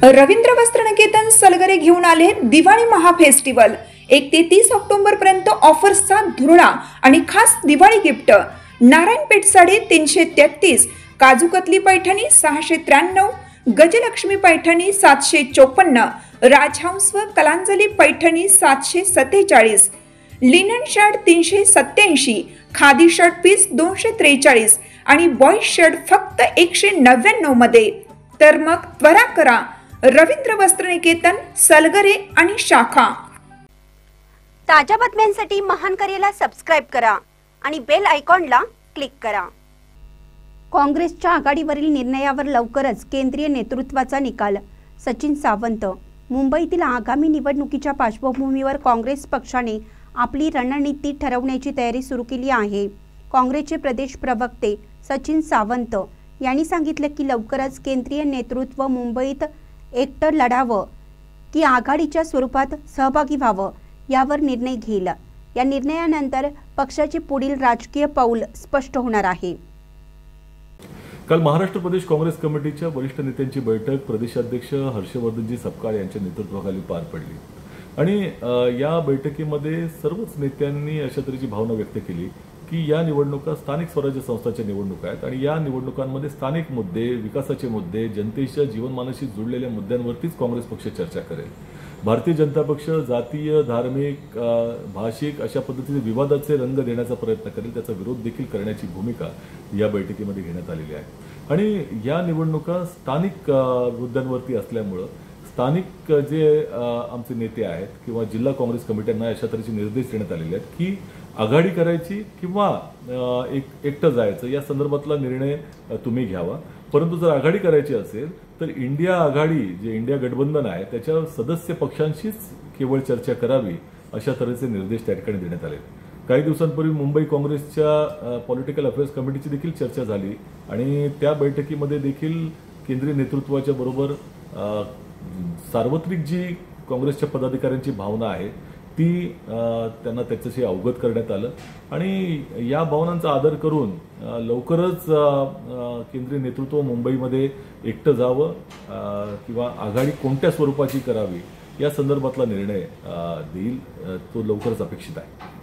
रवींद्र वस्त्रनिकेतन सलगरे घेऊन आले दिवाळी महाफेस्टिवल। 1 ते 30 ऑक्टोबर पर्यंत ऑफर्सचा धुरळा आणि खास दिवाळी गिफ्ट। नारायणपेठ साडी 333, काजूकतली पैठणी 693, गजलक्ष्मी पैठणी 754, राजहंस व Kalanjali Paithani 747, linen shirt 387, khadi shirt piece 243 आणि बॉय शर्ट फक्त 199 मध्ये। तर मग त्वरा करा, रवींद्र वस्त्रनिकेतन सलगरे आणि शाखा। ताज्या बातम्यांसाठी महान करेला सबस्क्राइब करा आणि बेल आयकॉनला क्लिक करा। काँग्रेसच्या आघाडीवरील निर्णयावर लवकरच केंद्रीय नेतृत्वाचा निकाल। सचिन सावंत। मुंबईतील आगामी निवडणुकीच्या पार्श्वभूमीवर काँग्रेस पक्षाने आपली रणनीती ठरवण्याची तयारी सुरू केली आहे। काँग्रेसचे प्रदेश प्रवक्ते सचिन सावंत यांनी सांगितले की लवकरच केंद्रीय नेतृत्व मुंबईत एकटं लढावं की आघाडीच्या स्वरूपात सहभागी व्हावं यावर निर्णय घेईल। या निर्णयानंतर पक्षाचे पुढील राजकीय पाऊल स्पष्ट होणार आहे। काल महाराष्ट्र प्रदेश काँग्रेस कमिटीच्या वरिष्ठ नेत्यांची बैठक प्रदेशाध्यक्ष हर्षवर्धनजी सपकाळ यांच्या नेतृत्वाखाली पार पडली आणि या बैठकीमध्ये सर्वच नेत्यांनी अशा तऱ्हेची भावना व्यक्त केली की या निवडणुका स्थानिक स्वराज्य संस्थांच्या निवडणुका आहेत आणि या निवडणुकांमध्ये स्थानिक मुद्दे, विकासाचे मुद्दे, जनतेच्या जीवनमानाशी जुळलेल्या मुद्द्यांवरतीच काँग्रेस पक्ष चर्चा करेल। भारतीय जनता पक्ष जातीय, धार्मिक, भाषिक अशा पद्धतीने विवादाचे रंग देण्याचा प्रयत्न करेल, त्याचा विरोध देखील करण्याची भूमिका या बैठकीमध्ये घेण्यात आलेली आहे। आणि या निवडणुका स्थानिक मुद्द्यांवरती असल्यामुळे स्थानिक जे आमचे नेते आहेत किंवा जिल्हा काँग्रेस कमिट्यांना अशा तऱ्हेचे निर्देश देण्यात आलेले आहेत की आघाडी करायची किंवा एकटं जायचं या संदर्भातला निर्णय तुम्ही घ्यावा। परंतु जर आघाडी करायची असेल तर इंडिया आघाडी जे इंडिया गठबंधन आहे त्याच्या सदस्य पक्षांशीच केवळ चर्चा करावी अशा तऱ्हेचे निर्देश त्या ठिकाणी देण्यात आले। काही दिवसांपूर्वी मुंबई काँग्रेसच्या पॉलिटिकल अफेअर्स कमिटीची देखील चर्चा झाली आणि त्या बैठकीमध्ये देखील केंद्रीय नेतृत्वाच्या बरोबर सार्वत्रिक जी काँग्रेसच्या पदाधिकाऱ्यांची भावना आहे ती त्यांना त्याच्याशी अवगत करण्यात आलं आणि या भावनांचा आदर करून लवकरच केंद्रीय नेतृत्व मुंबईमध्ये एकटं जावं किंवा आघाडी कोणत्या स्वरूपाची करावी या संदर्भातला निर्णय देईल, तो लवकरच अपेक्षित आहे।